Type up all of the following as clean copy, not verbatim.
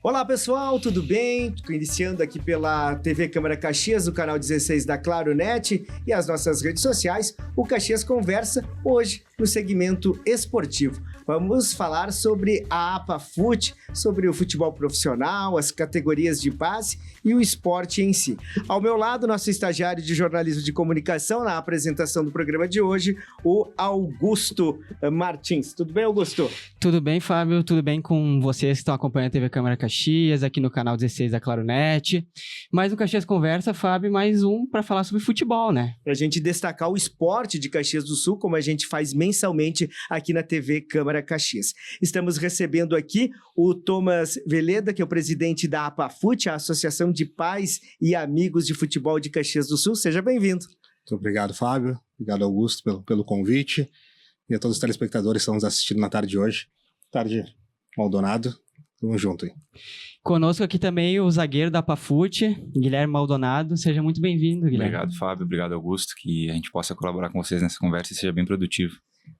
Olá pessoal, tudo bem? Estou iniciando aqui pela TV Câmara Caxias, o canal 16 da Claro Net e as nossas redes sociais, o Caxias Conversa, hoje no segmento esportivo. Vamos falar sobre a APAFUT, sobre o futebol profissional, as categorias de base e o esporte em si. Ao meu lado, nosso estagiário de jornalismo de comunicação na apresentação do programa de hoje, o Augusto Martins. Tudo bem, Augusto? Tudo bem, Fábio? Tudo bem com vocês que estão acompanhando a TV Câmara Caxias, aqui no canal 16 da Claro Net. Mais um Caxias Conversa, Fábio, mais um para falar sobre futebol, né? Para a gente destacar o esporte de Caxias do Sul, como a gente faz mensalmente aqui na TV Câmara Caxias. Estamos recebendo aqui o Thomas Veleda, que é o presidente da APAFUT, a Associação de Pais e Amigos de Futebol de Caxias do Sul. Seja bem-vindo. Muito obrigado, Fábio. Obrigado, Augusto, pelo convite. E a todos os telespectadores que estão nos assistindo na tarde de hoje. Tarde, Maldonado. Tamo junto aí. Conosco aqui também o zagueiro da APAFUT, Guilherme Maldonado. Seja muito bem-vindo, Guilherme. Obrigado, Fábio. Obrigado, Augusto. Que a gente possa colaborar com vocês nessa conversa e seja bem produtivo.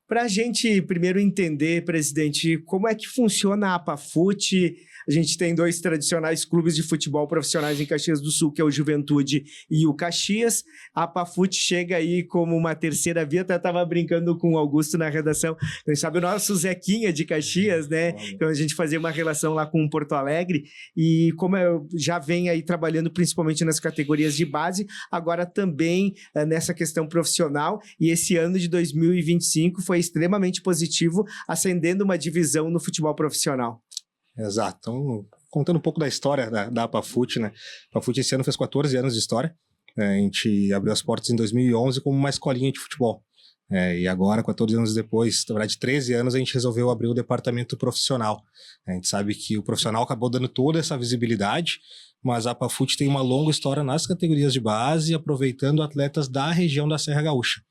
Para a gente primeiro entender, presidente, como é que funciona a APAFUT. A gente tem dois tradicionais clubes de futebol profissionais em Caxias do Sul, que é o Juventude e o Caxias. A APAFUT chega aí como uma terceira via. Até estava brincando com o Augusto na redação. Quem sabe o nosso Zequinha de Caxias, né? Então a gente fazia uma relação lá com o Porto Alegre. E como eu já venho aí trabalhando principalmente nas categorias de base, agora também nessa questão profissional. E esse ano de 2025 foi extremamente positivo, ascendendo uma divisão no futebol profissional. Exato. Então, contando um pouco da história da APAFUT, né? A APAFUT esse ano fez 14 anos de história. A gente abriu as portas em 2011 como uma escolinha de futebol. E agora, 14 anos depois, na verdade 13 anos, a gente resolveu abrir o departamento profissional. A gente sabe que o profissional acabou dando toda essa visibilidade, mas a APAFUT tem uma longa história nas categorias de base, aproveitando atletas da região da Serra Gaúcha.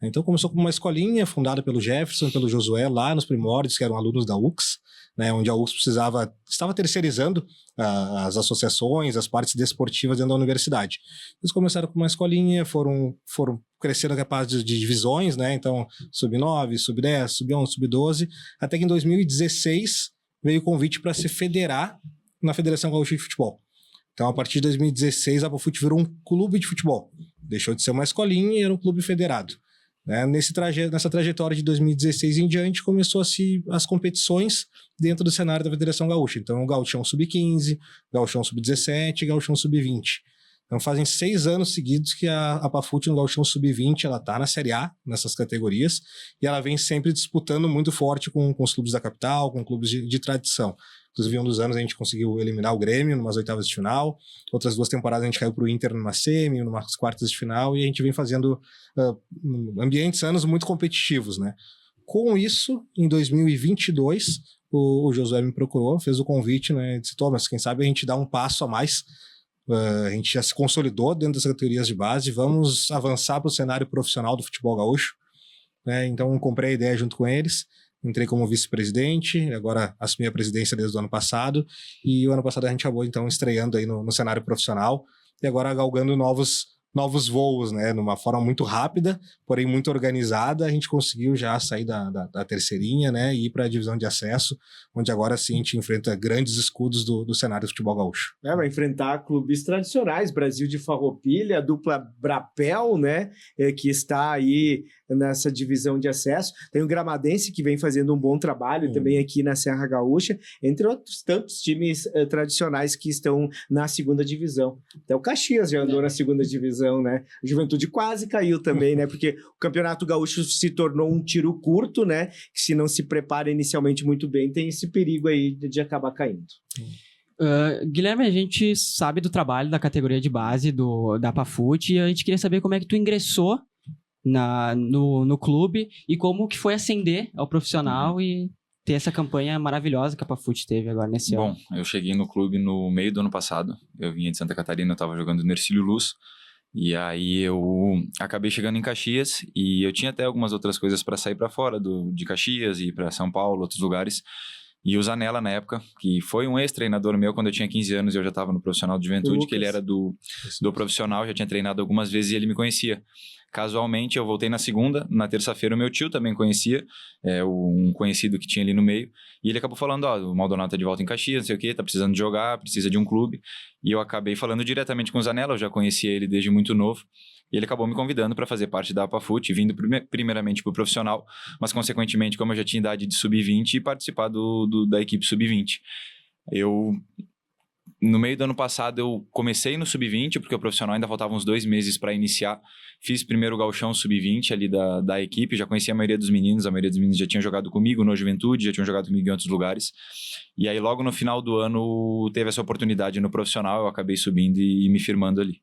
Então começou como uma escolinha fundada pelo Jefferson, pelo Josué, lá nos primórdios, que eram alunos da UX, né, onde a UX estava terceirizando as associações, as partes desportivas dentro da universidade. Eles começaram com uma escolinha, foram crescendo capaz de divisões, né, então sub-9, sub-10, sub-11, sub-12, até que em 2016 veio o convite para se federar na Federação Gaúcha de Futebol. Então, a partir de 2016, a APAFUT virou um clube de futebol. Deixou de ser uma escolinha e era um clube federado. Nessa trajetória de 2016 em diante, começou as competições dentro do cenário da Federação Gaúcha. Então, o Gauchão Sub-15, Gauchão Sub-17 e Gauchão Sub-20. Então, fazem 6 anos seguidos que a APAFUT no Gauchão Sub-20 ela está na Série A, nessas categorias, e ela vem sempre disputando muito forte com os clubes da capital, com clubes de tradição. Inclusive, um dos anos a gente conseguiu eliminar o Grêmio numas oitavas de final. Outras 2 temporadas a gente caiu para o Inter numa semi, numas quartas de final. E a gente vem fazendo anos muito competitivos, né? Com isso, em 2022, o Josué me procurou, fez o convite, né? Disse, Thomas, quem sabe a gente dá um passo a mais. A gente já se consolidou dentro das categorias de base. Vamos avançar para o cenário profissional do futebol gaúcho. Então, comprei a ideia junto com eles. Entrei como vice-presidente, agora assumi a presidência desde o ano passado, e o ano passado a gente acabou então estreando aí no cenário profissional, e agora galgando novos voos, né, numa forma muito rápida, porém muito organizada. A gente conseguiu já sair da terceirinha, né, e ir para a divisão de acesso, onde agora sim a gente enfrenta grandes escudos do cenário do futebol gaúcho. Vai enfrentar clubes tradicionais, Brasil de Farroupilha, a dupla Brapel, né, que está aí nessa divisão de acesso. Tem o Gramadense, que vem fazendo um bom trabalho também aqui na Serra Gaúcha, entre outros tantos times tradicionais que estão na segunda divisão. Até o Caxias já andou na segunda divisão, né? A Juventude quase caiu também, né? Porque o Campeonato Gaúcho se tornou um tiro curto, né? Que se não se prepara inicialmente muito bem, tem esse perigo aí de acabar caindo. Guilherme, a gente sabe do trabalho da categoria de base da APAFUT e a gente queria saber como é que tu ingressou no clube e como que foi ascender ao profissional e ter essa campanha maravilhosa que a APAFUT teve agora nesse ano. Bom, eu cheguei no clube no meio do ano passado. Eu vinha de Santa Catarina, eu estava jogando no Ercílio Luz. E aí eu acabei chegando em Caxias e eu tinha até algumas outras coisas para sair para fora de Caxias e para São Paulo, outros lugares. E o Zanella, na época, que foi um ex-treinador meu quando eu tinha 15 anos e eu já estava no profissional de juventude, que ele era do profissional, já tinha treinado algumas vezes e ele me conhecia. casualmente, eu voltei na segunda, na terça-feira o meu tio também conhecia, um conhecido que tinha ali no meio, e ele acabou falando, o Maldonado tá de volta em Caxias, não sei o quê, tá precisando jogar, precisa de um clube, e eu acabei falando diretamente com o Zanella, eu já conhecia ele desde muito novo, e ele acabou me convidando para fazer parte da APAFUT, vindo primeiramente para o profissional, mas consequentemente, como eu já tinha idade de sub-20, participar da equipe sub-20. No meio do ano passado, eu comecei no sub-20, porque o profissional ainda faltava uns 2 meses para iniciar. Fiz primeiro o gauchão sub-20 ali da equipe, já conhecia a maioria dos meninos já tinha jogado comigo no Juventude, já tinham jogado comigo em outros lugares. E aí, logo no final do ano, teve essa oportunidade no profissional, eu acabei subindo e me firmando ali.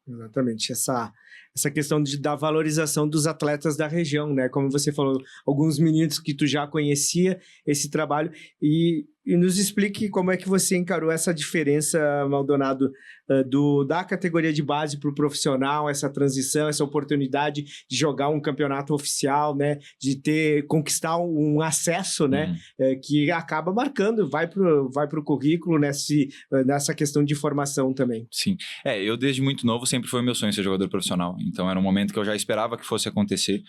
Exatamente, essa questão da valorização dos atletas da região, né? Como você falou, alguns meninos que tu já conhecia esse trabalho, e nos explique como é que você encarou essa diferença, Maldonado, da categoria de base para o profissional, essa transição, essa oportunidade de jogar um campeonato oficial, né? De conquistar um acesso, né? Que acaba marcando, vai pro currículo nessa questão de formação também. Sim, eu desde muito novo sempre foi meu sonho ser jogador profissional, então era um momento que eu já esperava que fosse acontecer,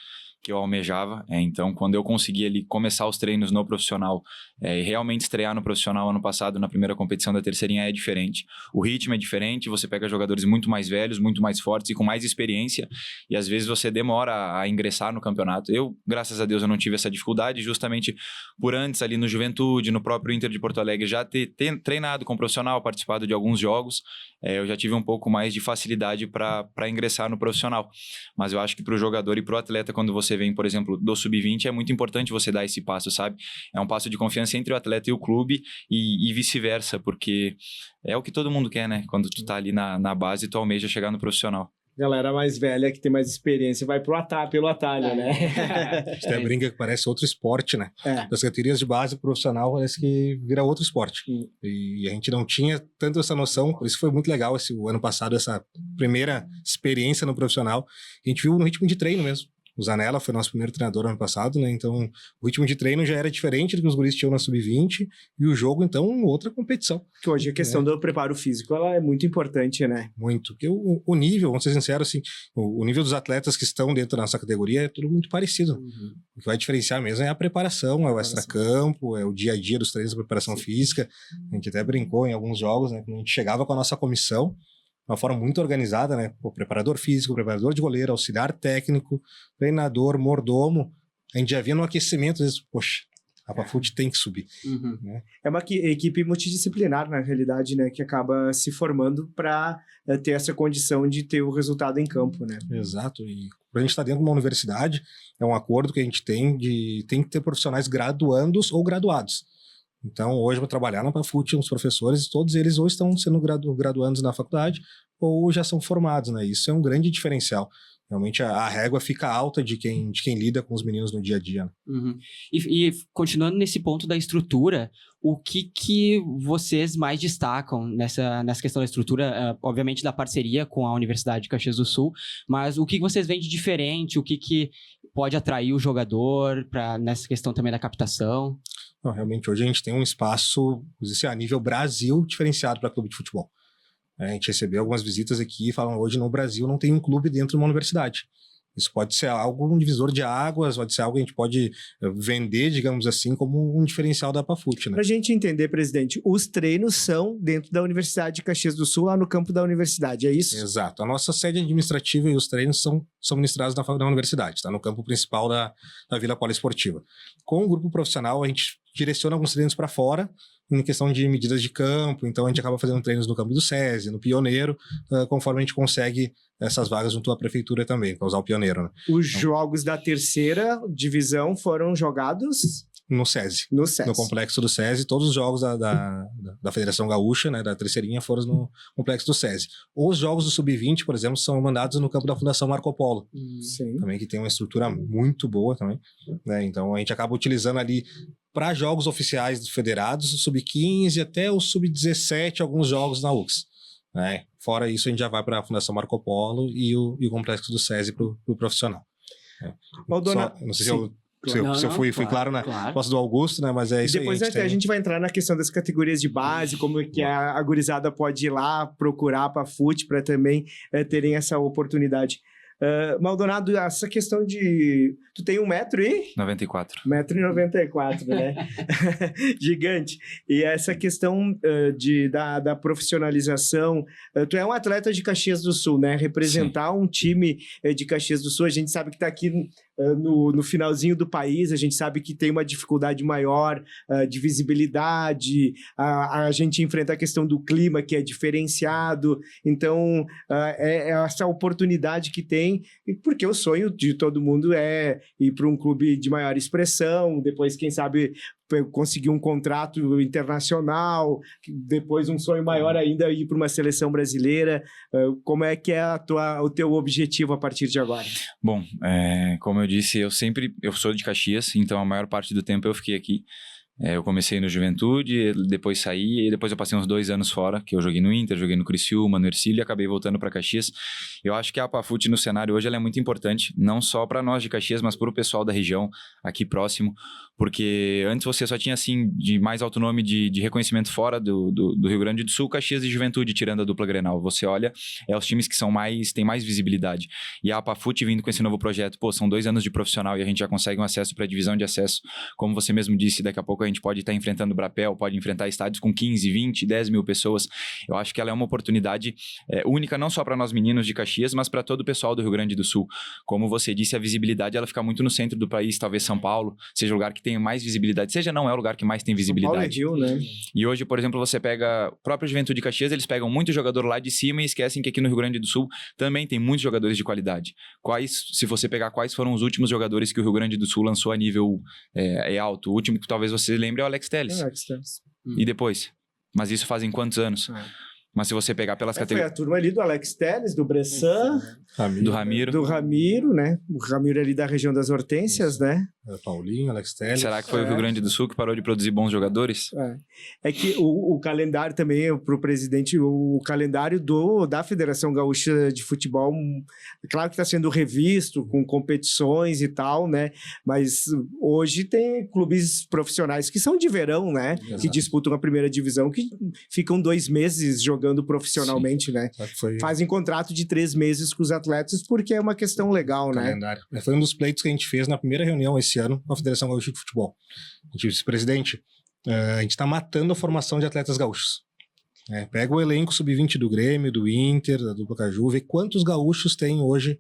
que eu almejava, então quando eu consegui ali começar os treinos no profissional e realmente estrear no profissional ano passado na primeira competição da terceirinha é diferente, o ritmo é diferente, você pega jogadores muito mais velhos, muito mais fortes e com mais experiência, e às vezes você demora a ingressar no campeonato. Eu, graças a Deus, eu não tive essa dificuldade, justamente por antes ali no Juventude, no próprio Inter de Porto Alegre, já ter treinado com profissional, participado de alguns jogos, eu já tive um pouco mais de facilidade para ingressar no profissional, mas eu acho que para o jogador e para o atleta, quando você vem, por exemplo, do sub-20, é muito importante você dar esse passo, sabe? É um passo de confiança entre o atleta e o clube e vice-versa, porque é o que todo mundo quer, né? Quando tu tá ali na base, tu almeja chegar no profissional. Galera mais velha, que tem mais experiência, vai pelo atalho, né? A gente até brinca que parece outro esporte, né? Das categorias de base profissional, parece que vira outro esporte. E a gente não tinha tanto essa noção, por isso foi muito legal o ano passado, essa primeira experiência no profissional. A gente viu no ritmo de treino mesmo. O Zanella foi nosso primeiro treinador ano passado, né? Então, o ritmo de treino já era diferente do que os guris tinham na sub-20 e o jogo, então, outra competição. Que hoje a questão do preparo físico, ela é muito importante, né? Muito. Porque o nível, vamos ser sinceros, assim, o nível dos atletas que estão dentro da nossa categoria é tudo muito parecido. O que vai diferenciar mesmo é a preparação, é o extracampo, é o dia a dia dos treinos de preparação física. A gente até brincou em alguns jogos, né? Quando a gente chegava com a nossa comissão, de uma forma muito organizada, né? O preparador físico, preparador de goleiro, auxiliar técnico, treinador, mordomo. A gente já via no aquecimento, às vezes, poxa, a APAFUT tem que subir. Né? É uma equipe multidisciplinar, na realidade, né? Que acaba se formando para ter essa condição de ter o resultado em campo, né? Exato. E quando a gente está dentro de uma universidade, é um acordo que a gente tem que ter profissionais graduandos ou graduados. Então, hoje eu vou trabalhar na APAFUT, os professores, todos eles ou estão sendo graduandos na faculdade ou já são formados, né? Isso é um grande diferencial. Realmente a régua fica alta de quem lida com os meninos no dia a dia. Né? E continuando nesse ponto da estrutura, o que vocês mais destacam nessa questão da estrutura, obviamente da parceria com a Universidade de Caxias do Sul, mas o que vocês veem de diferente, o que pode atrair o jogador nessa questão também da captação? Não, realmente, hoje a gente tem um espaço, a nível Brasil, diferenciado para clube de futebol. A gente recebeu algumas visitas aqui e falam, hoje no Brasil não tem um clube dentro de uma universidade. Isso pode ser um divisor de águas, pode ser algo que a gente pode vender, digamos assim, como um diferencial da APAFUT, né? Para a gente entender, presidente, os treinos são dentro da Universidade de Caxias do Sul, lá no campo da universidade, é isso? Exato. A nossa sede administrativa e os treinos são ministrados na universidade, tá? No campo principal da Vila Poliesportiva. Com o grupo profissional, a gente direciona alguns treinos para fora, em questão de medidas de campo, então a gente acaba fazendo treinos no campo do SESI, no Pioneiro, conforme a gente consegue essas vagas junto à prefeitura também, para usar o Pioneiro. Né? Os jogos da terceira divisão foram jogados no SESI. No complexo do SESI, todos os jogos da Federação Gaúcha, né, da terceirinha, foram no complexo do SESI. Os jogos do Sub-20, por exemplo, são mandados no campo da Fundação Marco Polo. Sim. Também, que tem uma estrutura muito boa também. Né? Então a gente acaba utilizando ali para jogos oficiais dos federados, o Sub-15 até o Sub-17, alguns jogos na UX. Né? Fora isso, a gente já vai para a Fundação Marco Polo e o complexo do SESI para o profissional. Não sei se eu fui claro na posse do Augusto, né? Mas é isso depois aí. A gente vai entrar na questão das categorias de base, como é que a gurizada pode ir lá procurar para a APAFUT para também terem essa oportunidade. Maldonado, essa questão de... Tu tem 94. 1,94 m, né? Gigante. E essa questão da profissionalização... tu é um atleta de Caxias do Sul, né? Representar um time de Caxias do Sul, a gente sabe que está aqui no finalzinho do país, a gente sabe que tem uma dificuldade maior de visibilidade, a gente enfrenta a questão do clima, que é diferenciado, então é essa oportunidade que tem, porque o sonho de todo mundo é ir para um clube de maior expressão, depois, quem sabe, conseguir um contrato internacional, depois um sonho maior ainda, ir para uma seleção brasileira. Como é que é o teu objetivo a partir de agora? Bom, como eu disse, eu sou de Caxias, então a maior parte do tempo eu fiquei aqui. Eu comecei no Juventude, depois saí, e depois eu passei uns 2 anos fora, que eu joguei no Inter, joguei no Criciúma, no Ercílio, e acabei voltando para Caxias. Eu acho que a APAFUT no cenário hoje ela é muito importante, não só para nós de Caxias, mas para o pessoal da região, aqui próximo, porque antes você só tinha, assim, de mais alto nome de reconhecimento fora do Rio Grande do Sul, Caxias e Juventude, tirando a dupla Grenal. Você olha, os times que têm mais visibilidade. E a APAFUT vindo com esse novo projeto, são 2 anos de profissional e a gente já consegue um acesso para a divisão de acesso, como você mesmo disse, daqui a pouco a gente pode estar enfrentando o Brapel, pode enfrentar estádios com 15, 20, 10 mil pessoas. Eu acho que ela é uma oportunidade única, não só para nós meninos de Caxias, mas para todo o pessoal do Rio Grande do Sul. Como você disse, a visibilidade ela fica muito no centro do país, talvez São Paulo seja o lugar que tem mais visibilidade, não é o lugar que mais tem visibilidade. São Paulo é Rio, né? E hoje, por exemplo, você pega o próprio Juventude de Caxias, eles pegam muito jogador lá de cima e esquecem que aqui no Rio Grande do Sul também tem muitos jogadores de qualidade. Se você pegar quais foram os últimos jogadores que o Rio Grande do Sul lançou a nível alto, o último que talvez você lembre é o Alex Telles. E depois? Mas isso fazem quantos anos? Mas se você pegar pelas categorias... Foi a turma ali do Alex Telles, do Bressan, do Ramiro. Do Ramiro, né? O Ramiro ali da região das Hortênsias, né? Paulinho, Alex Telles. Será que foi o Rio Grande do Sul que parou de produzir bons jogadores? É que o calendário também, para o presidente, o calendário da Federação Gaúcha de Futebol, claro que está sendo revisto com competições e tal, né? Mas hoje tem clubes profissionais que são de verão, né? Exato. Que disputam a primeira divisão, que ficam 2 meses jogando profissionalmente, né? Fazem contrato de 3 meses com os atletas porque é uma questão legal, calendário, né? Foi um dos pleitos que a gente fez na primeira reunião esse ano com a Federação Gaúcha de Futebol. A gente disse, presidente, a gente está matando a formação de atletas gaúchos. Pega o elenco sub-20 do Grêmio, do Inter, da dupla Caju, vê quantos gaúchos tem hoje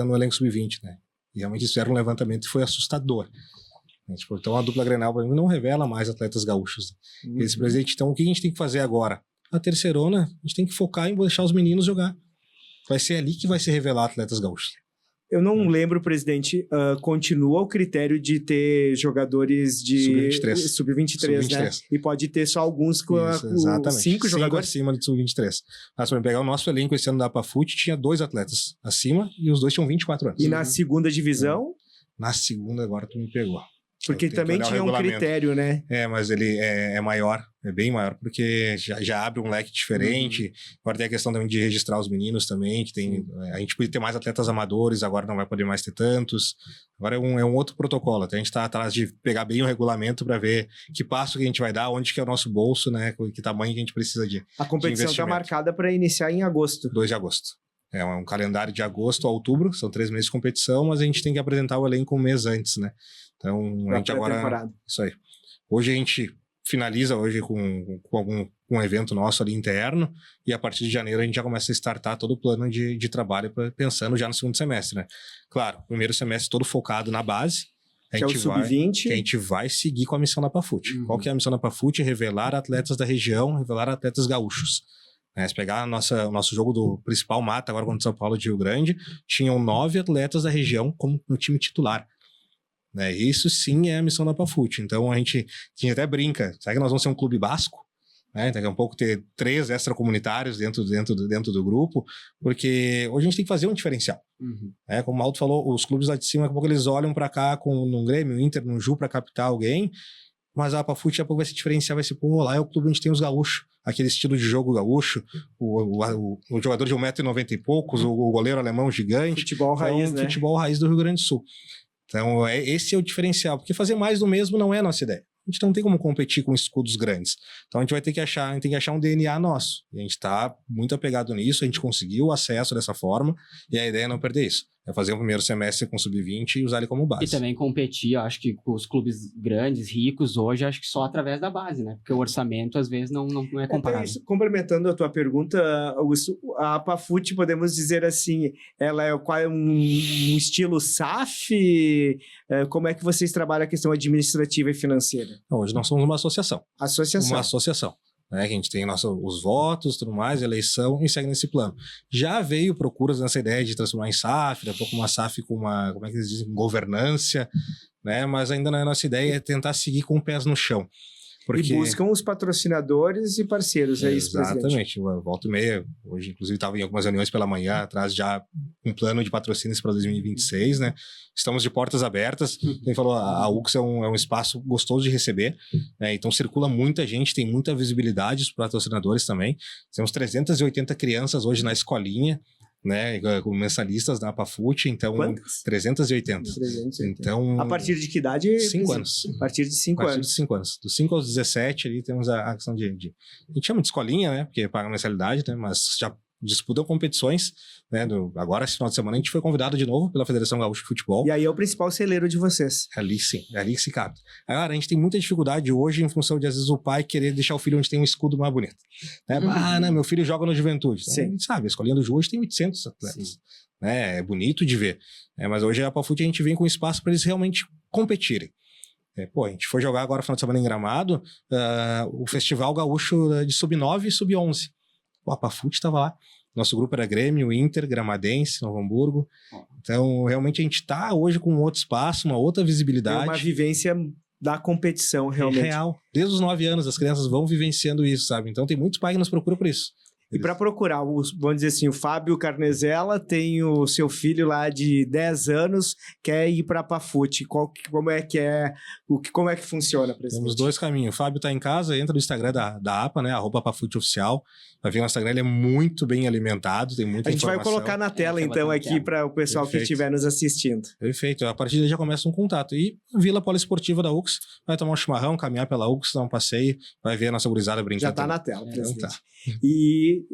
no elenco sub-20, né? E realmente eles fizeram um levantamento e foi assustador. Então a dupla Grenal não revela mais atletas gaúchos. Esse presidente, então o que a gente tem que fazer agora? A terceirona, a gente tem que focar em deixar os meninos jogar. Vai ser ali que vai se revelar atletas gaúchos. Eu não lembro, presidente, continua o critério de ter jogadores de sub-23, né? E pode ter só alguns com 5 jogadores acima de sub-23. Mas para pegar o nosso elenco esse ano da APAFUT, tinha 2 atletas acima e os 2 tinham 24 anos. E na segunda divisão? Na segunda, agora tu me pegou. Porque também tinha um critério, né? Mas ele é maior, é bem maior, porque já abre um leque diferente. Agora tem a questão também de registrar os meninos também, que tem... A gente podia ter mais atletas amadores, agora não vai poder mais ter tantos. Agora é um outro protocolo. Até a gente está atrás de pegar bem o regulamento para ver que passo que a gente vai dar, onde que é o nosso bolso, né? Que tamanho que a gente precisa de A competição está marcada para iniciar em agosto. 2 de agosto. É um calendário de agosto a outubro, são 3 meses de competição, mas a gente tem que apresentar o elenco um mês antes, né? Então, a gente agora... Isso aí. Hoje a gente finaliza hoje com um evento nosso ali interno, e a partir de janeiro a gente já começa a startar todo o plano de trabalho pensando já no segundo semestre, né? Claro, primeiro semestre todo focado na base, que é o sub-20. Que a gente vai seguir com a missão da APAFUT. Qual que é a missão da APAFUT? Revelar atletas da região, revelar atletas gaúchos. Se pegar o nosso jogo do principal mata, agora contra o São Paulo de Rio Grande, tinham 9 atletas da região como no time titular. Isso sim é a missão da APAFUT. Então a gente até brinca, será que nós vamos ser um clube basco? Daqui a pouco ter 3 extracomunitários dentro do grupo, porque hoje a gente tem que fazer um diferencial. Como o Maldo falou, os clubes lá de cima, daqui a pouco eles olham para cá no Grêmio, Inter, no Ju para captar alguém, mas a APAFUT daqui a pouco vai se diferenciar, vai ser, lá é o clube onde tem os gaúchos, aquele estilo de jogo gaúcho, o jogador de 1,90 m e poucos, o goleiro alemão gigante. Futebol raiz, né? Futebol raiz do Rio Grande do Sul. Então, esse é o diferencial, porque fazer mais do mesmo não é a nossa ideia. a gente não tem como competir com escudos grandes. Então a gente tem que achar um DNA nosso. E a gente está muito apegado nisso, a gente conseguiu o acesso dessa forma, e a ideia é não perder isso. É fazer o primeiro semestre com sub-20 e usar ele como base. E também competir, eu acho que com os clubes grandes, ricos, hoje, acho que só através da base, né? Porque o orçamento, às vezes, não é comparável. Complementando a tua pergunta, Augusto, a APAFUT, podemos dizer assim, ela é um estilo SAF? Como é que vocês trabalham a questão administrativa e financeira? Hoje nós somos uma associação. Associação. Uma associação. Né, que a gente tem os votos, tudo mais, eleição, e segue nesse plano. Já veio procuras nessa ideia de transformar em SAF, daqui a pouco uma SAF com uma, como é que eles dizem, governância, né, mas ainda a nossa ideia é tentar seguir com pés no chão. Porque... E buscam os patrocinadores e parceiros, é isso, presidente? Exatamente, volta e meia, hoje inclusive estava em algumas reuniões pela manhã, atrás já um plano de patrocínios para 2026, né, estamos de portas abertas, quem falou, a UX é um espaço gostoso de receber, né, então circula muita gente, tem muita visibilidade, os patrocinadores também, temos 380 crianças hoje na escolinha, né, como mensalistas da APAFUT, então... Quantas? 380. 380. Então... A partir de que idade? 5 anos. A partir de 5 anos. De 5 anos. Dos 5 aos 17 ali temos a questão de... A gente chama de escolinha, né, porque paga mensalidade, né, mas já disputam competições, né, agora esse final de semana a gente foi convidado de novo pela Federação Gaúcha de Futebol. E aí é o principal celeiro de vocês. Ali sim, é ali que se cabe. Agora, a gente tem muita dificuldade hoje em função de, às vezes, o pai querer deixar o filho onde tem um escudo mais bonito. Né? Não, meu filho joga no Juventude. Então, a gente sabe, a escolinha do Ju hoje tem 800 atletas. Né? É bonito de ver. Mas hoje a APAFUT a gente vem com espaço para eles realmente competirem. A gente foi jogar agora no final de semana em Gramado, o Festival Gaúcho de Sub-9 e Sub-11. O APAFUT estava lá. Nosso grupo era Grêmio, Inter, Gramadense, Novo Hamburgo. Então, realmente, a gente está hoje com um outro espaço, uma outra visibilidade. É uma vivência da competição, realmente. Real. Desde os 9 anos, as crianças vão vivenciando isso, sabe? Então, tem muitos pais que nos procuram por isso. E para procurar, vamos dizer assim, o Fábio Carnezella tem o seu filho lá de 10 anos, quer ir para a APAFUT. Como é que funciona, presidente? Temos 2 caminhos. O Fábio está em casa, entra no Instagram da APA, né? @APAFUTOficial. Vai ver no Instagram, ele é muito bem alimentado, tem muita informação. A gente vai colocar na tela, então, aqui para o pessoal que estiver nos assistindo. Perfeito. A partir daí já começa um contato. E Vila Poliesportiva da UX, vai tomar um chimarrão, caminhar pela UX, dar um passeio, vai ver a nossa gurizada brincando. Já está na tela, presidente. Então tá. E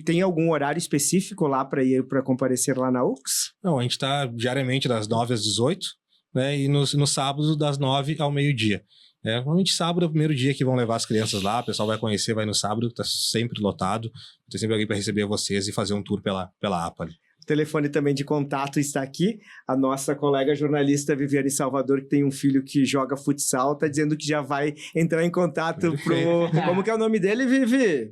tem algum horário específico lá para comparecer lá na UX? Não, a gente está diariamente das 9 às 18, né? E no sábado das 9 ao meio-dia. Normalmente sábado é o primeiro dia que vão levar as crianças lá, o pessoal vai conhecer, vai no sábado, está sempre lotado, tem sempre alguém para receber vocês e fazer um tour pela APA ali. O telefone também de contato está aqui. A nossa colega jornalista Viviane Salvador, que tem um filho que joga futsal, está dizendo que já vai entrar em contato Como que é o nome dele, Vivi?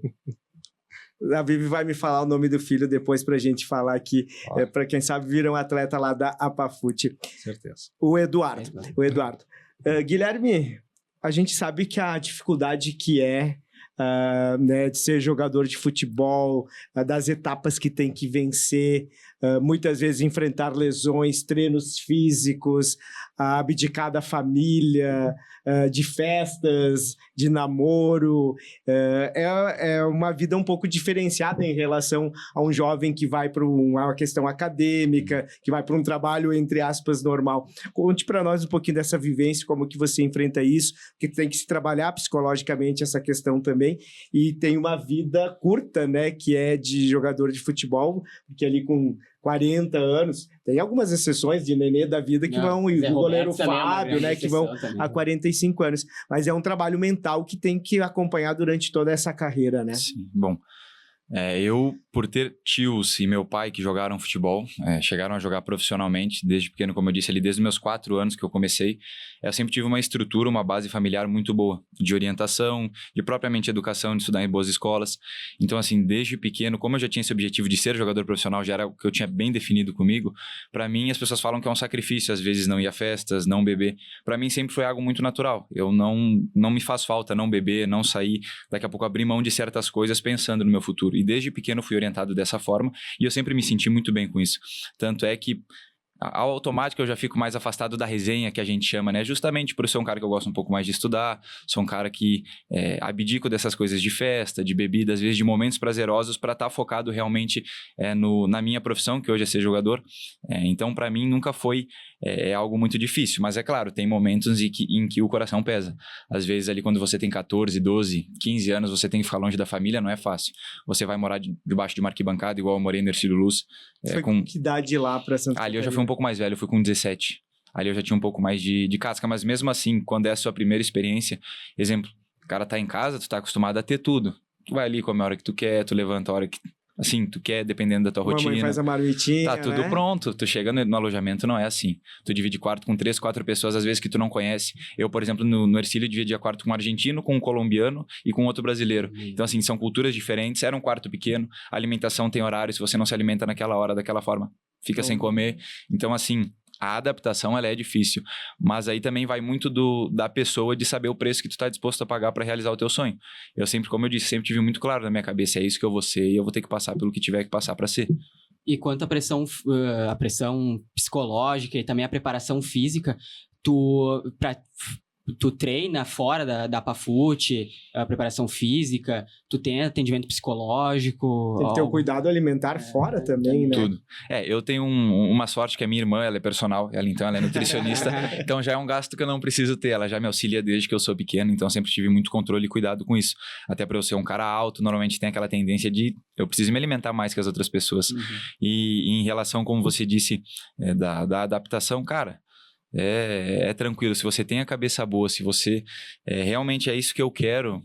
A Vivi vai me falar o nome do filho depois para a gente falar aqui, para quem sabe viram um atleta lá da APAFUT. Certeza. O Eduardo. Guilherme, a gente sabe que a dificuldade que né, de ser jogador de futebol, das etapas que tem que vencer, muitas vezes enfrentar lesões, treinos físicos, abdicar da família, de festas, de namoro. É uma vida um pouco diferenciada em relação a um jovem que vai para uma questão acadêmica, que vai para um trabalho, entre aspas, normal. Conte para nós um pouquinho dessa vivência, como que você enfrenta isso, porque tem que se trabalhar psicologicamente essa questão também, e tem uma vida curta, né, que é de jogador de futebol, porque ali com 40 anos, tem algumas exceções de nenê da vida que vão, e o goleiro Fábio, né, que vão há 45 anos, mas é um trabalho mental que tem que acompanhar durante toda essa carreira, né? Sim, bom, eu, por ter tios e meu pai que jogaram futebol, chegaram a jogar profissionalmente desde pequeno, como eu disse ali, desde os meus 4 anos que eu comecei, eu sempre tive uma estrutura, uma base familiar muito boa, de orientação, de propriamente educação, de estudar em boas escolas. Então, assim, desde pequeno, como eu já tinha esse objetivo de ser jogador profissional, já era o que eu tinha bem definido comigo, para mim as pessoas falam que é um sacrifício, às vezes não ir a festas, não beber. Para mim sempre foi algo muito natural. Eu não me faz falta não beber, não sair, daqui a pouco abrir mão de certas coisas pensando no meu futuro. E desde pequeno eu fui orientado dessa forma e eu sempre me senti muito bem com isso. Tanto é que ao automático eu já fico mais afastado da resenha, que a gente chama, né? Justamente por ser um cara que eu gosto um pouco mais de estudar, sou um cara que abdico dessas coisas de festa, de bebida, às vezes de momentos prazerosos para estar focado realmente na minha profissão, que hoje é ser jogador. Então, para mim, nunca foi algo muito difícil. Mas é claro, tem momentos em que o coração pesa. Às vezes ali quando você tem 14, 12, 15 anos, você tem que ficar longe da família, não é fácil. Você vai morar debaixo de uma arquibancada, igual eu morei no Ercílio Luz. Foi com que idade lá para Santa Ali eu já Catarina? fui um pouco mais velho, eu fui com 17. Ali eu já tinha um pouco mais de casca, mas mesmo assim, quando é a sua primeira experiência, exemplo, o cara tá em casa, tu tá acostumado a ter tudo. Tu vai ali, come a hora que tu quer, tu levanta a hora que, assim, tu quer, dependendo da tua rotina. Mamãe faz a marmitinha, Tá tudo né? pronto. Tu chega no alojamento, não é assim. Tu divide quarto com 3, 4 pessoas, às vezes que tu não conhece. Eu, por exemplo, no Ercílio, dividia quarto com um argentino, com um colombiano e com outro brasileiro. Então, assim, são culturas diferentes. Era um quarto pequeno. A alimentação tem horário. Se você não se alimenta naquela hora, daquela forma, fica sem comer. Então, assim, a adaptação, ela é difícil. Mas aí também vai muito da pessoa de saber o preço que tu tá disposto a pagar para realizar o teu sonho. Eu sempre, como eu disse, sempre tive muito claro na minha cabeça, é isso que eu vou ser e eu vou ter que passar pelo que tiver que passar para ser. E quanto à a pressão psicológica e também a preparação física, tu treina fora da Pafute, a preparação física, tu tem atendimento psicológico. Tem que ter um cuidado alimentar fora também, né? Tudo. Eu tenho uma sorte que a minha irmã, ela é personal, ela é nutricionista, então já é um gasto que eu não preciso ter, ela já me auxilia desde que eu sou pequeno, então sempre tive muito controle e cuidado com isso. Até para eu ser um cara alto, normalmente tem aquela tendência de eu preciso me alimentar mais que as outras pessoas. E em relação, como você disse, da adaptação, cara, é tranquilo. Se você tem a cabeça boa, se você realmente é isso que eu quero,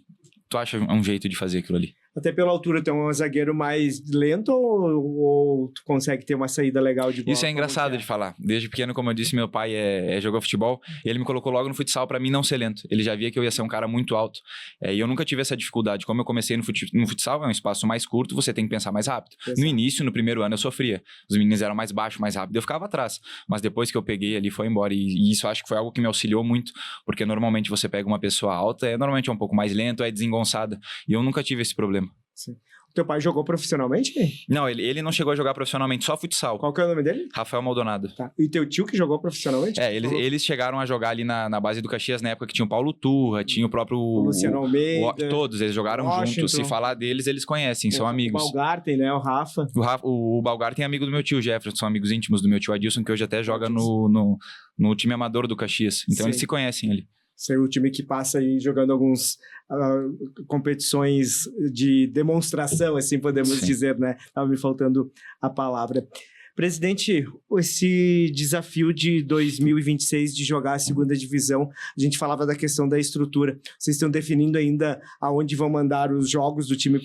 tu acha um jeito de fazer aquilo ali. Até pela altura, tu é um zagueiro mais lento ou tu consegue ter uma saída legal de bola? Isso é engraçado de falar. Desde pequeno, como eu disse, meu pai jogou futebol. Ele me colocou logo no futsal pra mim não ser lento. Ele já via que eu ia ser um cara muito alto. E eu nunca tive essa dificuldade. Como eu comecei no futsal, é um espaço mais curto, você tem que pensar mais rápido. Exato. No início, no primeiro ano, eu sofria. Os meninos eram mais baixos, mais rápido. Eu ficava atrás. Mas depois que eu peguei ali, foi embora. E isso acho que foi algo que me auxiliou muito. Porque normalmente você pega uma pessoa alta, normalmente é um pouco mais lento, é desengonçada. E eu nunca tive esse problema. Sim. O teu pai jogou profissionalmente? Não, ele não chegou a jogar profissionalmente, só futsal. Qual que é o nome dele? Rafael Maldonado. Tá. E teu tio que jogou profissionalmente? Eles chegaram a jogar ali na base do Caxias na época que tinha o Paulo Turra, tinha o próprio... O Luciano Almeida. Todos, eles jogaram Washington. juntos. Se falar deles, eles conhecem, são amigos. O Balgarten, né? O Rafa. O Balgarten é amigo do meu tio Jefferson, são amigos íntimos do meu tio Adilson, que hoje até joga no time amador do Caxias. Então Sim. eles se conhecem ali. Ser o time que passa aí jogando alguns competições de demonstração, assim podemos dizer, né? Tava me faltando a palavra. Presidente, esse desafio de 2026 de jogar a segunda divisão, a gente falava da questão da estrutura. Vocês estão definindo ainda aonde vão mandar os jogos do time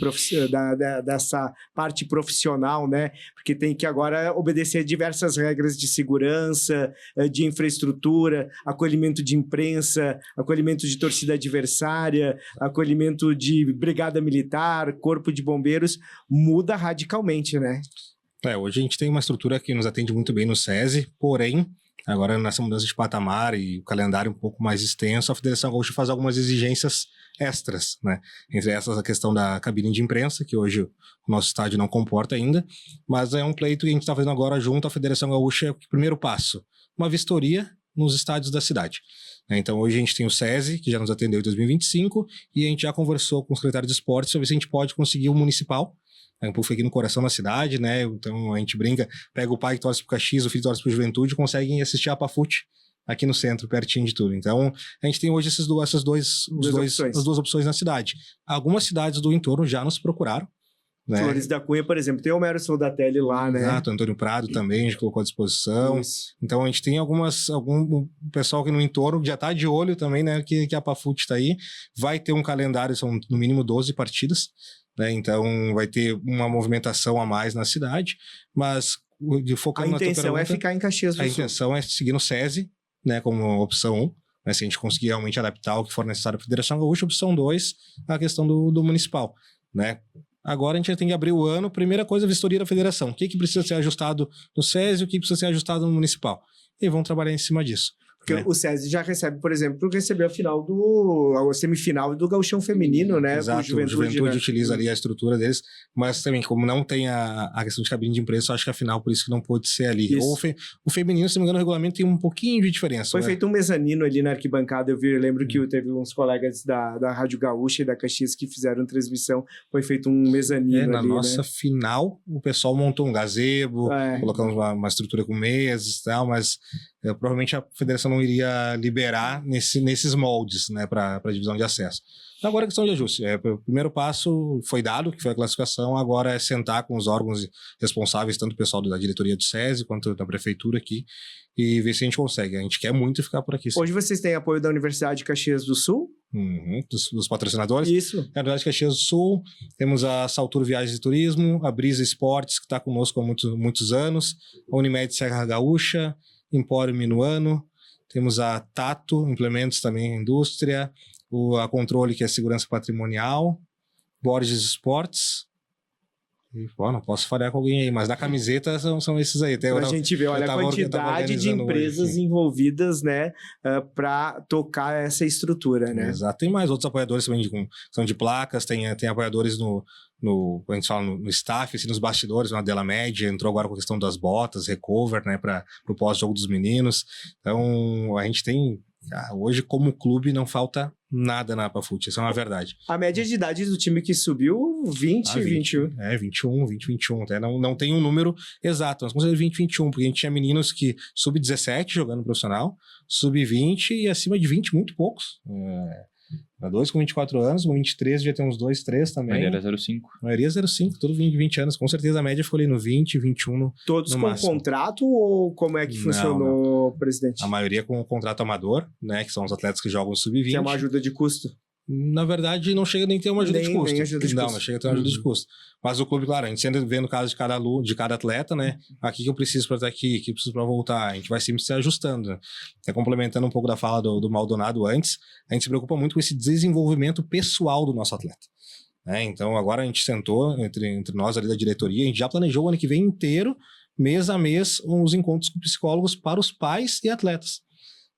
dessa parte profissional, né? Porque tem que agora obedecer a diversas regras de segurança, de infraestrutura, acolhimento de imprensa, acolhimento de torcida adversária, acolhimento de brigada militar, corpo de bombeiros, muda radicalmente, né? Hoje a gente tem uma estrutura que nos atende muito bem no SESI, porém, agora nessa mudança de patamar e o calendário um pouco mais extenso, a Federação Gaúcha faz algumas exigências extras, né? Entre essas a questão da cabine de imprensa, que hoje o nosso estádio não comporta ainda, mas é um pleito que a gente está fazendo agora junto à Federação Gaúcha, o primeiro passo, uma vistoria nos estádios da cidade. Então hoje a gente tem o SESI, que já nos atendeu em 2025, e a gente já conversou com o secretário de esportes sobre se a gente pode conseguir o municipal, um pouco aqui no coração da cidade, né? Então a gente brinca, pega o pai que torce pro Caxias, o filho que torce pro Juventude, conseguem assistir a Pafute aqui no centro, pertinho de tudo. Então a gente tem hoje as duas opções na cidade. Algumas cidades do entorno já nos procuraram, né? Flores da Cunha, por exemplo, tem o Homero Soldatelli lá, né? Exato, Antônio Prado também, a gente colocou à disposição. Isso. Então a gente tem algum pessoal que no entorno já está de olho também, né? Que a Pafute está aí. Vai ter um calendário, são no mínimo 12 partidas, né? Então vai ter uma movimentação a mais na cidade, mas focando na tua pergunta, A intenção é ficar em Caxias do Sul. A intenção é seguir no SESI, né, como opção 1, né, se a gente conseguir realmente adaptar o que for necessário para a Federação Gaúcha. Opção 2, a questão do municipal, né? Agora a gente tem que abrir o ano, primeira coisa, a vistoria da federação. O que precisa ser ajustado no SESI, o que precisa ser ajustado no municipal. E vão trabalhar em cima disso. Porque o SESI já recebe, por exemplo, recebeu a semifinal do Gauchão Feminino, né? Exato, o Juventude né? utiliza ali a estrutura deles, mas também, como não tem a questão de cabine de imprensa, eu acho que a final, por isso que não pôde ser ali. Isso. Ou o feminino, se não me engano, o regulamento tem um pouquinho de diferença. Foi né? feito um mezanino ali na arquibancada, eu lembro que teve uns colegas da Rádio Gaúcha e da Caxias que fizeram transmissão, foi feito um mezanino na ali, nossa né? final, o pessoal montou um gazebo, colocamos uma estrutura com mesas e tal, mas provavelmente a federação não iria liberar nesses moldes, né, para a divisão de acesso. Então, agora a questão de ajuste. O primeiro passo foi dado, que foi a classificação, agora é sentar com os órgãos responsáveis, tanto o pessoal da diretoria do SESI quanto da prefeitura aqui, e ver se a gente consegue. A gente quer muito ficar por aqui. Sim. Hoje vocês têm apoio da Universidade de Caxias do Sul? Dos patrocinadores. Isso. Na Universidade de Caxias do Sul, temos a Saltur Viagens e Turismo, a Brisa Esportes, que está conosco há muitos anos, a Unimed Serra Gaúcha, Empório Minuano, temos a Tato Implementos também, indústria, a Controle, que é segurança patrimonial, Borges Esportes. E, não posso falhar com alguém aí, mas da camiseta são esses aí. A gente vê, olha a quantidade de empresas hoje, envolvidas, né, para tocar essa estrutura, né? Exato. Tem mais outros apoiadores também são de placas, tem apoiadores a gente fala no staff, assim, nos bastidores, na Dela Média, entrou agora com a questão das botas, recover, né, para o pós-jogo dos meninos. Então, a gente tem, hoje como clube não falta nada na APAFUT, isso é uma verdade. A média de idade do time que subiu, 20, 21. 21. Até não tem um número exato, mas considero 20, 21, porque a gente tinha meninos que sub-17 jogando profissional, sub-20 e acima de 20, muito poucos. Dois com 24 anos, com 23 já tem uns 2, 3 também. A maioria era 0,5. A maioria é 0,5, tudo 20 anos. Com certeza a média ficou ali no 20, 21 Todos no com máximo. contrato ou como é que funcionou, presidente? A maioria com contrato amador, né? Que são os atletas que jogam sub-20. Que é uma ajuda de custo? Na verdade, não chega nem a ter uma ajuda de custo. Nem ajuda de custo. Não chega a ter uma ajuda de custo. Mas o clube, claro, a gente sempre vê no caso de cada atleta, né? Aqui que eu preciso para estar aqui, aqui que eu preciso para voltar. A gente vai sempre se ajustando. Complementando um pouco da fala do Maldonado antes, a gente se preocupa muito com esse desenvolvimento pessoal do nosso atleta. Então, agora a gente sentou entre nós ali da diretoria, a gente já planejou o ano que vem inteiro, mês a mês, uns encontros com psicólogos para os pais e atletas.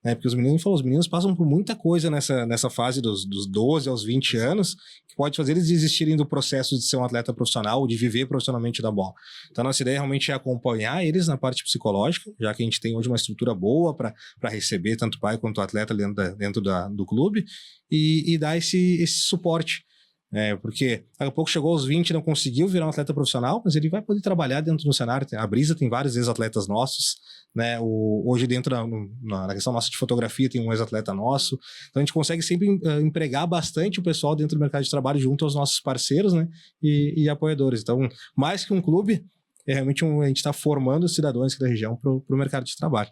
Porque os meninos passam por muita coisa nessa fase dos 12 aos 20 anos, que pode fazer eles desistirem do processo de ser um atleta profissional, de viver profissionalmente da bola. Então, a nossa ideia realmente é acompanhar eles na parte psicológica, já que a gente tem hoje uma estrutura boa para receber tanto o pai quanto o atleta dentro do clube, e dar esse suporte. Porque daqui a pouco chegou aos 20 e não conseguiu virar um atleta profissional, mas ele vai poder trabalhar dentro do cenário. A Brisa tem vários ex-atletas nossos, né? Hoje dentro na questão nossa de fotografia tem um ex-atleta nosso, então a gente consegue sempre empregar bastante o pessoal dentro do mercado de trabalho junto aos nossos parceiros, né? E apoiadores. Então, mais que um clube, realmente a gente está formando os cidadãos aqui da região para o mercado de trabalho.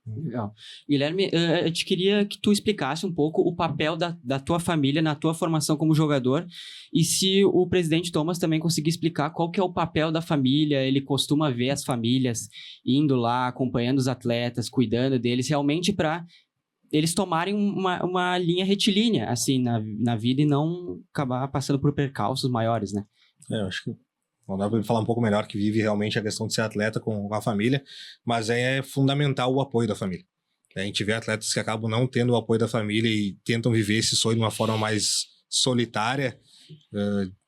Legal. Guilherme, a gente queria que tu explicasse um pouco o papel da tua família na tua formação como jogador, e se o presidente Thomas também conseguir explicar qual que é o papel da família. Ele costuma ver as famílias indo lá, acompanhando os atletas, cuidando deles, realmente para eles tomarem uma linha retilínea assim, na vida, e não acabar passando por percalços maiores, né? Eu acho que não dá para ele falar um pouco melhor, que vive realmente a questão de ser atleta com a família, mas é fundamental o apoio da família. A gente vê atletas que acabam não tendo o apoio da família e tentam viver esse sonho de uma forma mais solitária,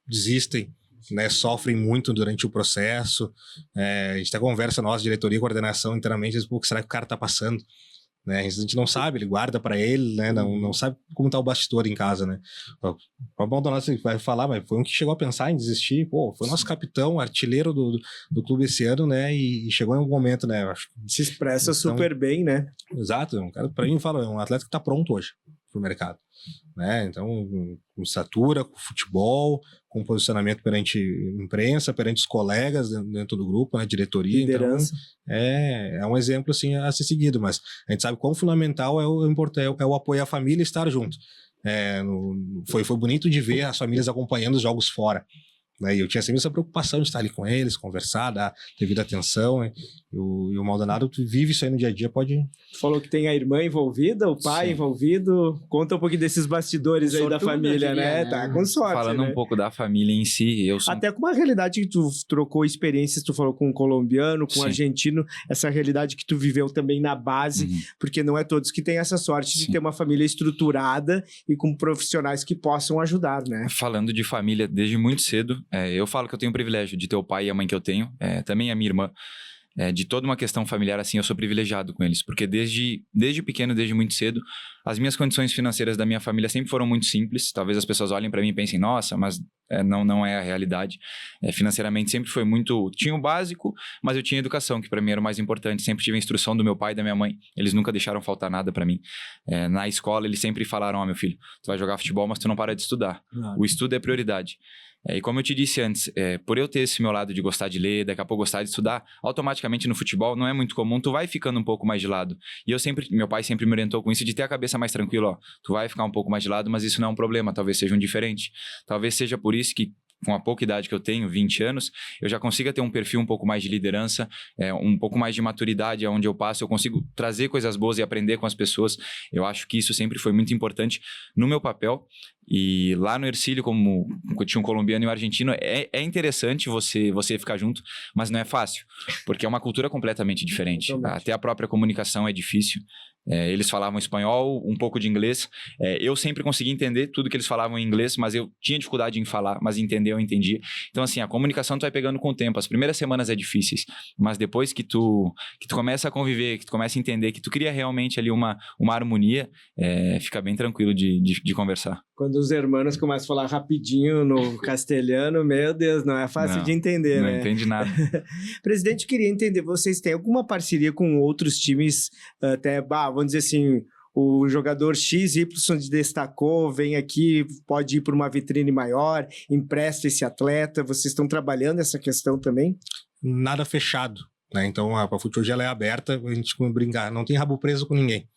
desistem, né, sofrem muito durante o processo. A gente até conversa, nossa diretoria e coordenação inteiramente, diz, pô, o que será que o cara tá passando? A gente não sabe, ele guarda para ele, né? Não sabe como tá o bastidor em casa, né? O Maldonado vai falar, mas foi um que chegou a pensar em desistir. Pô, foi nosso capitão, artilheiro do clube esse ano, né? E chegou em um momento, né? Acho, se expressa super bem, né? Exato, um cara, para mim, fala, é um atleta que tá pronto hoje pro mercado, né? Então, com estatura, com futebol, com posicionamento perante imprensa, perante os colegas dentro do grupo, né? Diretoria. Liderança. Então, é um exemplo assim a ser seguido, mas a gente sabe quão fundamental é o apoio à família e estar junto. Foi bonito de ver as famílias acompanhando os jogos fora. né? E eu tinha sempre essa preocupação de estar ali com eles, conversar, dar devida atenção, né? E o Maldonado vive isso aí no dia a dia, pode... Tu falou que tem a irmã envolvida, o pai Sim. envolvido. Conta um pouquinho desses bastidores aí da Sortudo, família, eu diria, né? né? Tá com sorte, Falando né? um pouco da família em si, eu sou Até com uma realidade que tu trocou experiências, tu falou com um colombiano, com um Sim. argentino, essa realidade que tu viveu também na base, Uhum. porque não é todos que têm essa sorte de Sim. ter uma família estruturada e com profissionais que possam ajudar, né? Falando de família desde muito cedo, eu falo que eu tenho o privilégio de ter o pai e a mãe que eu tenho, também a minha irmã. De toda uma questão familiar, assim, eu sou privilegiado com eles, porque desde pequeno, desde muito cedo, as minhas condições financeiras da minha família sempre foram muito simples. Talvez as pessoas olhem para mim e pensem, nossa, mas não é a realidade. Financeiramente sempre foi muito... Tinha o básico, mas eu tinha educação, que para mim era o mais importante. Sempre tive a instrução do meu pai e da minha mãe. Eles nunca deixaram faltar nada para mim. Na escola, eles sempre falaram, ó, meu filho, tu vai jogar futebol, mas tu não para de estudar. O estudo é prioridade. E como eu te disse antes, por eu ter esse meu lado de gostar de ler, daqui a pouco gostar de estudar, automaticamente no futebol não é muito comum, tu vai ficando um pouco mais de lado. E meu pai sempre me orientou com isso, de ter a cabeça mais tranquila, ó, tu vai ficar um pouco mais de lado, mas isso não é um problema, talvez seja um diferente. Talvez seja por isso que, com a pouca idade que eu tenho, 20 anos, eu já consiga ter um perfil um pouco mais de liderança, um pouco mais de maturidade aonde eu passo, eu consigo trazer coisas boas e aprender com as pessoas. Eu acho que isso sempre foi muito importante no meu papel. E lá no Hercílio, como tinha um colombiano e um argentino, é interessante você ficar junto, mas não é fácil, porque é uma cultura completamente diferente. Totalmente. Até a própria comunicação é difícil. Eles falavam espanhol, um pouco de inglês. Eu sempre consegui entender tudo que eles falavam em inglês, mas eu tinha dificuldade em falar, mas entender eu entendia. Então, assim, a comunicação tu vai pegando com o tempo. As primeiras semanas é difíceis, mas depois que tu começa a conviver, que tu começa a entender, que tu cria realmente ali uma harmonia, fica bem tranquilo de conversar. Quando os hermanos começam a falar rapidinho no castelhano, meu Deus, não é fácil Não, de entender, Não né? entende nada. Presidente, eu queria entender, vocês têm alguma parceria com outros times, até, vamos dizer assim, o jogador XY se destacou, vem aqui, pode ir para uma vitrine maior, empresta esse atleta, vocês estão trabalhando essa questão também? Nada fechado, né? Então a Pafut hoje ela é aberta, a gente brincar, não tem rabo preso com ninguém.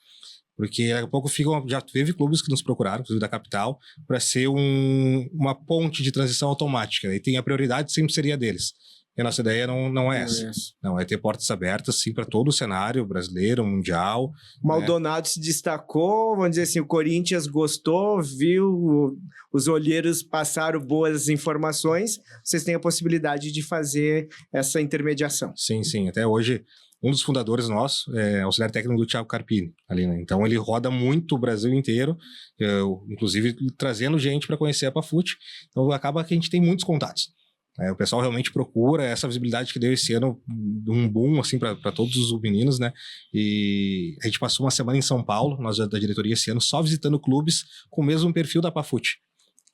Porque daqui a pouco já teve clubes que nos procuraram, inclusive da capital, para ser uma ponte de transição automática. E tem a prioridade sempre seria deles. E a nossa ideia não é essa. Não, é ter portas abertas, sim, para todo o cenário brasileiro, mundial. O Maldonado se destacou, vamos dizer assim, o Corinthians gostou, viu, os olheiros passaram boas informações, vocês têm a possibilidade de fazer essa intermediação. Sim, sim. Até hoje, um dos fundadores nossos é auxiliar técnico do Thiago Carpini, ali, né? Então ele roda muito o Brasil inteiro, inclusive trazendo gente para conhecer a Pafut. Então acaba que a gente tem muitos contatos. O pessoal realmente procura essa visibilidade que deu esse ano, um boom assim para todos os meninos, né? E a gente passou uma semana em São Paulo, nós da diretoria esse ano, só visitando clubes com o mesmo perfil da Pafut,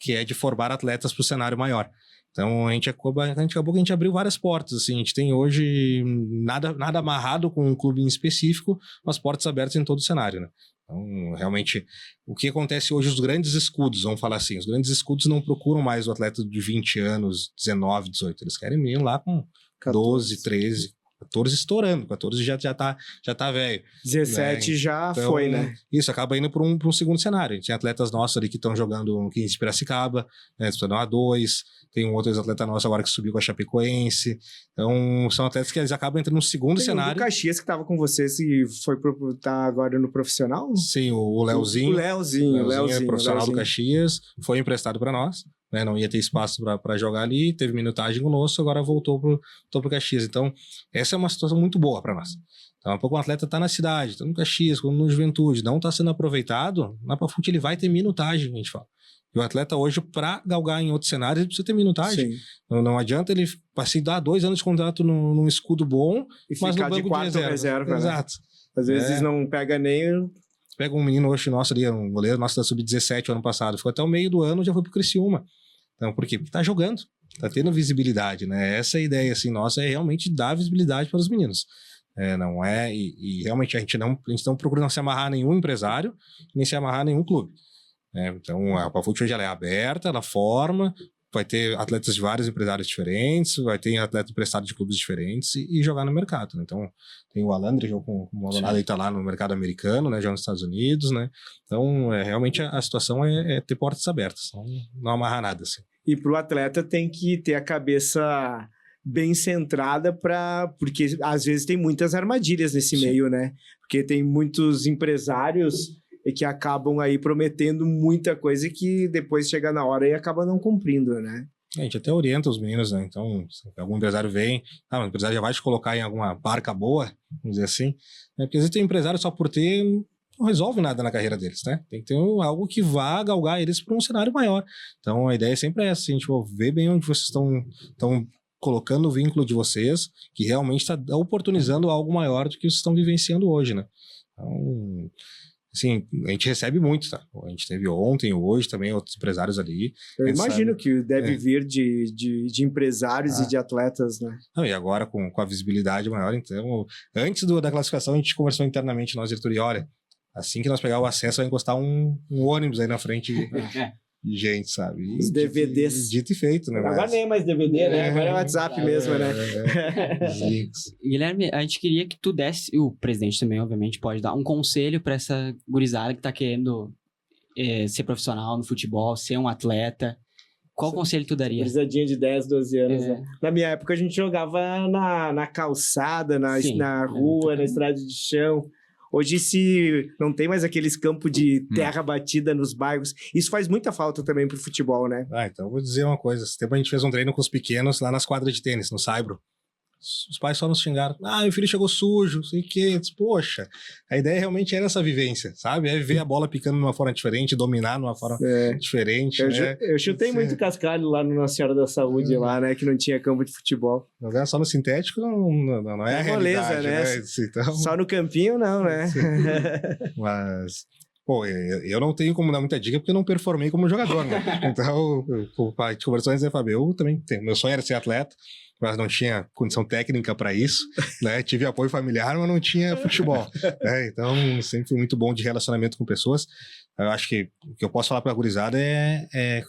que é de formar atletas para o cenário maior. Então a gente acabou que a gente abriu várias portas, assim, a gente tem hoje nada amarrado com um clube em específico, mas portas abertas em todo o cenário, né? Então, realmente, o que acontece hoje, os grandes escudos, vamos falar assim, os grandes escudos não procuram mais o atleta de 20 anos, 19, 18, eles querem menino lá com 12, 13, 14 estourando, 14 já tá velho. 17 né? já Então, foi, né? Isso, acaba indo para um segundo cenário. A gente tem atletas nossos ali que estão jogando no 15 de Piracicaba, né, disputando A2, tem um outro atleta nosso agora que subiu com a Chapecoense. Então, são atletas que eles acabam entrando no segundo Tem cenário. um do Caxias que estava com vocês e tá agora no profissional? Sim, o Leozinho. O Leozinho é profissional do Leozinho. Caxias, foi emprestado para nós, né? Não ia ter espaço para jogar ali, teve minutagem conosco, agora voltou pro Caxias. Então, essa é uma situação muito boa para nós. Então, um pouco o atleta está na cidade, está no Caxias, como no Juventude, não está sendo aproveitado, na Pafut ele vai ter minutagem, a gente fala. E o atleta hoje, para galgar em outros cenários, ele precisa ter minutagem. Sim. Não adianta ele dar 2 anos de contrato num escudo bom, E mas ficar no de banco quarto reserva, né? Exato. Às vezes não pega nem... Pega um menino hoje nosso ali, um goleiro nosso da Sub-17 ano passado, ficou até o meio do ano, já foi pro Criciúma. Então, por quê? Porque tá jogando, tá tendo visibilidade, né? Essa é a ideia, assim, nossa, é realmente dar visibilidade para os meninos. Não é, e realmente a gente não procura não se amarrar a nenhum empresário, nem se amarrar a nenhum clube. Então, a Pafut hoje ela é aberta, ela forma, vai ter atletas de vários empresários diferentes, vai ter atleta emprestado de clubes diferentes e jogar no mercado, né? Então, tem o Alandre, que com o Maldonado aí tá lá no mercado americano, né? Já nos Estados Unidos, né? Então, realmente a situação é ter portas abertas, não amarrar nada, assim. E para o atleta tem que ter a cabeça bem centrada porque às vezes tem muitas armadilhas nesse meio, né? Porque tem muitos empresários que acabam aí prometendo muita coisa que depois chega na hora e acaba não cumprindo, né? A gente até orienta os meninos, né? Então, se algum empresário vem, o empresário já vai te colocar em alguma barca boa, vamos dizer assim, né? Porque às vezes tem empresário só por ter, não resolve nada na carreira deles, né? Tem que ter algo que vá galgar eles para um cenário maior. Então, a ideia sempre é essa, a gente vai ver bem onde vocês estão colocando o vínculo de vocês, que realmente está oportunizando algo maior do que vocês estão vivenciando hoje, né? Então, assim, a gente recebe muito, tá? A gente teve ontem, hoje também, outros empresários ali. Eu imagino que deve vir de empresários e de atletas, né? Não, e agora com a visibilidade maior, então, antes da classificação, a gente conversou internamente, nós, diretoria, olha, assim que nós pegar o acesso, vai encostar um ônibus aí na frente de gente, sabe? E os DVDs. Dito e feito, né? Agora nem é mais DVD, né? Agora é WhatsApp mesmo, né? Guilherme, a gente queria que tu desse, e o presidente também, obviamente, pode dar um conselho para essa gurizada que tá querendo ser profissional no futebol, ser um atleta. Qual conselho tu daria? Gurizadinha de 10, 12 anos, né? Na minha época, a gente jogava na calçada, na rua, na estrada de chão. Hoje, se não tem mais aqueles campos de terra batida nos bairros, isso faz muita falta também pro futebol, né? Então eu vou dizer uma coisa. Esse tempo a gente fez um treino com os pequenos lá nas quadras de tênis, no Saibro. Os pais só nos xingaram. Meu filho chegou sujo, sei o quê. Poxa, a ideia realmente era essa vivência, sabe? É ver a bola picando de uma forma diferente, dominar de uma forma diferente. Eu chutei muito cascalho lá no Nossa Senhora da Saúde, lá, né? Que não tinha campo de futebol. Jogar só no sintético não é a realidade, né? Então... Só no campinho, não, né? Mas... Pô, eu não tenho como dar muita dica porque eu não performei como jogador, né? Então, a gente conversou antes, né, Fábio? Eu também tenho. Meu sonho era ser atleta, mas não tinha condição técnica para isso, né? Tive apoio familiar, mas não tinha futebol, né? Então, sempre fui muito bom de relacionamento com pessoas. Eu acho que o que eu posso falar para a gurizada é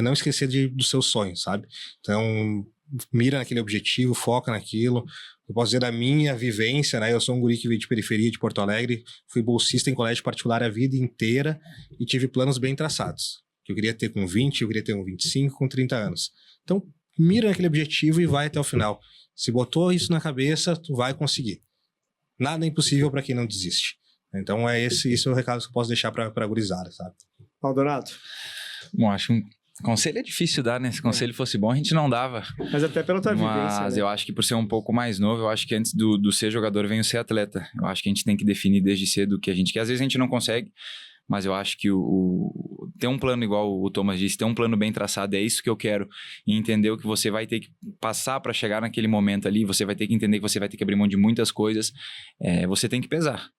não esquecer dos seus sonhos, sabe? Então, mira naquele objetivo, foca naquilo. Eu posso dizer da minha vivência, né? Eu sou um guri que veio de periferia de Porto Alegre, fui bolsista em colégio particular a vida inteira e tive planos bem traçados. Que eu queria ter com 20, eu queria ter com 25, com 30 anos. Então, mira naquele objetivo e vai até o final. Se botou isso na cabeça, tu vai conseguir. Nada é impossível para quem não desiste. Então, esse é o recado que eu posso deixar para a gurizada, sabe? Maldonado? Bom, acho que conselho é difícil dar, né? Se conselho fosse bom, a gente não dava. Mas até pela tua vivência, Mas né? eu acho que por ser um pouco mais novo, eu acho que antes do ser jogador vem o ser atleta. Eu acho que a gente tem que definir desde cedo o que a gente quer. Às vezes a gente não consegue, mas eu acho que ter um plano, igual o Thomas disse, ter um plano bem traçado, é isso que eu quero. E entender o que você vai ter que passar para chegar naquele momento ali, você vai ter que entender que você vai ter que abrir mão de muitas coisas. Você tem que pesar.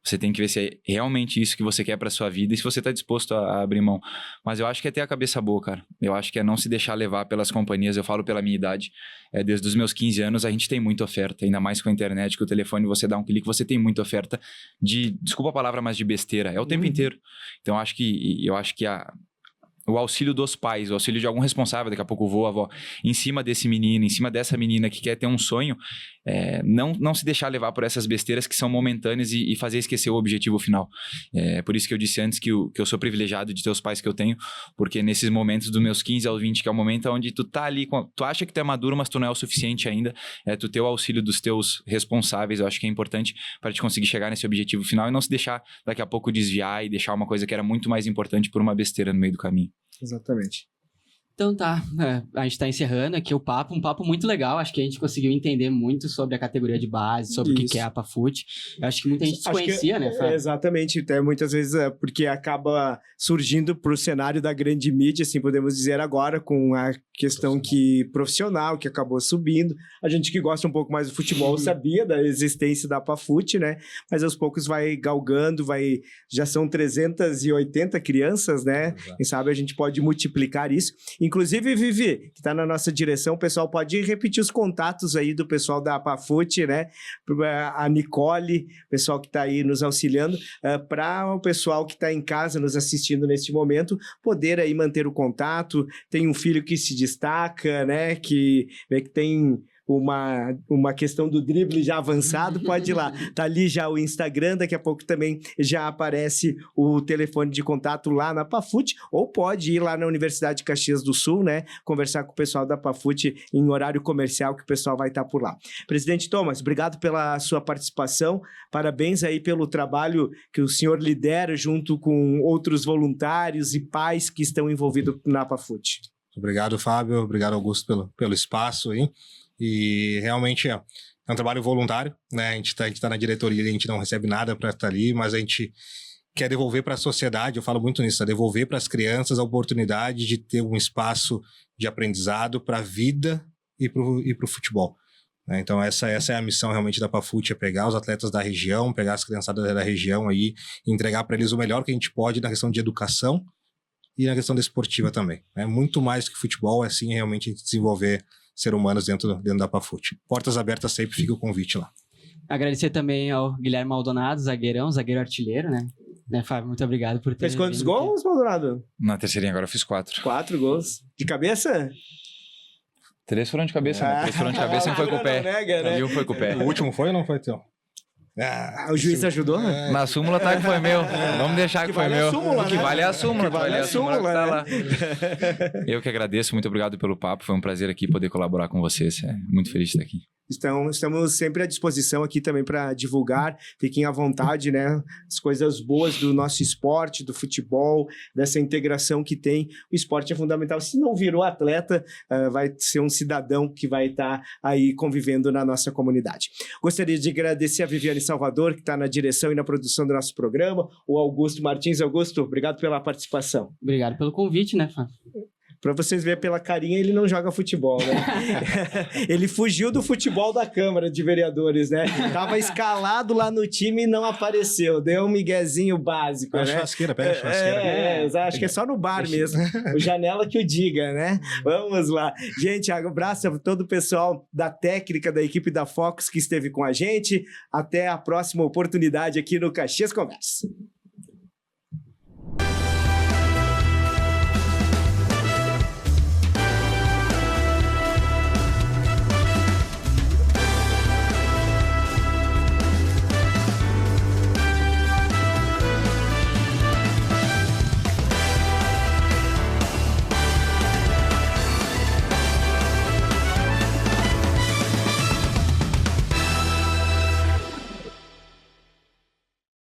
Você tem que ver se é realmente isso que você quer pra sua vida e se você tá disposto a abrir mão. Mas eu acho que é ter a cabeça boa, cara. Eu acho que é não se deixar levar pelas companhias. Eu falo pela minha idade. Desde os meus 15 anos a gente tem muita oferta. Ainda mais com a internet, com o telefone, você dá um clique, você tem muita oferta desculpa a palavra, mas de besteira. É o tempo inteiro. Então eu acho que o auxílio dos pais, o auxílio de algum responsável, daqui a pouco o vô, a avó, em cima desse menino, em cima dessa menina que quer ter um sonho, não se deixar levar por essas besteiras que são momentâneas e fazer esquecer o objetivo final. Por isso que eu disse antes que eu sou privilegiado de ter os pais que eu tenho, porque nesses momentos dos meus 15 aos 20, que é o momento onde tu tá ali, tu acha que tu é maduro, mas tu não é o suficiente ainda, tu ter o auxílio dos teus responsáveis, eu acho que é importante para te conseguir chegar nesse objetivo final e não se deixar daqui a pouco desviar e deixar uma coisa que era muito mais importante por uma besteira no meio do caminho. Exatamente. Então tá, a gente tá encerrando aqui o papo, um papo muito legal, acho que a gente conseguiu entender muito sobre a categoria de base, sobre o que é a APAFUT. Eu acho que muita gente desconhecia, né, Fábio? Exatamente, até muitas vezes porque acaba surgindo pro cenário da grande mídia, assim podemos dizer agora, com a questão profissional que acabou subindo. A gente que gosta um pouco mais do futebol sabia da existência da APAFUT, né? Mas aos poucos vai galgando, já são 380 crianças, né? Quem sabe a gente pode multiplicar isso. Inclusive, Vivi, que está na nossa direção, o pessoal pode repetir os contatos aí do pessoal da APAFUT, né? A Nicole, o pessoal que está aí nos auxiliando, para o pessoal que está em casa nos assistindo neste momento, poder aí manter o contato. Tem um filho que se destaca, né? Que tem uma questão do drible já avançado, pode ir lá. Tá ali já o Instagram, daqui a pouco também já aparece o telefone de contato lá na Pafut, ou pode ir lá na Universidade de Caxias do Sul, né? Conversar com o pessoal da Pafut em horário comercial, que o pessoal vai estar por lá. Presidente Thomas, obrigado pela sua participação, parabéns aí pelo trabalho que o senhor lidera junto com outros voluntários e pais que estão envolvidos na Pafut. Obrigado, Fábio. Obrigado, Augusto, pelo espaço aí. E realmente é um trabalho voluntário, né? A gente tá na diretoria, a gente não recebe nada para estar ali, mas a gente quer devolver para a sociedade, eu falo muito nisso, devolver para as crianças a oportunidade de ter um espaço de aprendizado para a vida e para o futebol. Né? Então essa é a missão realmente da Pafut, é pegar os atletas da região, pegar as criançadas da região aí, e entregar para eles o melhor que a gente pode na questão de educação e na questão desportiva também. É muito mais que futebol, é sim realmente a gente desenvolver ser humanos dentro da Pafut. Portas abertas sempre, fica o convite lá. Agradecer também ao Guilherme Maldonado, zagueiro artilheiro, né, Fábio? Muito obrigado por ter... Fez quantos gols, Maldonado? Na terceirinha agora eu fiz 4. 4 gols. De cabeça? 3 foram de cabeça, né? 3 foram de cabeça e um foi com o pé. Nega, né? E um foi com o pé. O último foi ou não foi teu? O juiz ajudou? Na súmula tá que foi meu. Vamos deixar que foi meu. Súmula, O que né? vale é a súmula. Que vale a súmula, que tá né? lá. Eu que agradeço, muito obrigado pelo papo. Foi um prazer aqui poder colaborar com vocês. Muito feliz de estar aqui. Então, estamos sempre à disposição aqui também para divulgar. Fiquem à vontade, né? As coisas boas do nosso esporte, do futebol, dessa integração que tem. O esporte é fundamental. Se não virou atleta, vai ser um cidadão que vai estar aí convivendo na nossa comunidade. Gostaria de agradecer a Viviane Salvador, que está na direção e na produção do nosso programa, o Augusto Martins. Augusto, obrigado pela participação. Obrigado pelo convite, né, Fábio? Para vocês verem pela carinha, ele não joga futebol, né? Ele fugiu do futebol da Câmara de Vereadores, né? Tava escalado lá no time e não apareceu. Deu um miguezinho básico, Pega né? a churrasqueira, pega a churrasqueira. Acho que é só no bar mesmo. O Janela que o diga, né? Vamos lá. Gente, abraço a todo o pessoal da técnica, da equipe da Focus que esteve com a gente. Até a próxima oportunidade aqui no Caxias Conversa.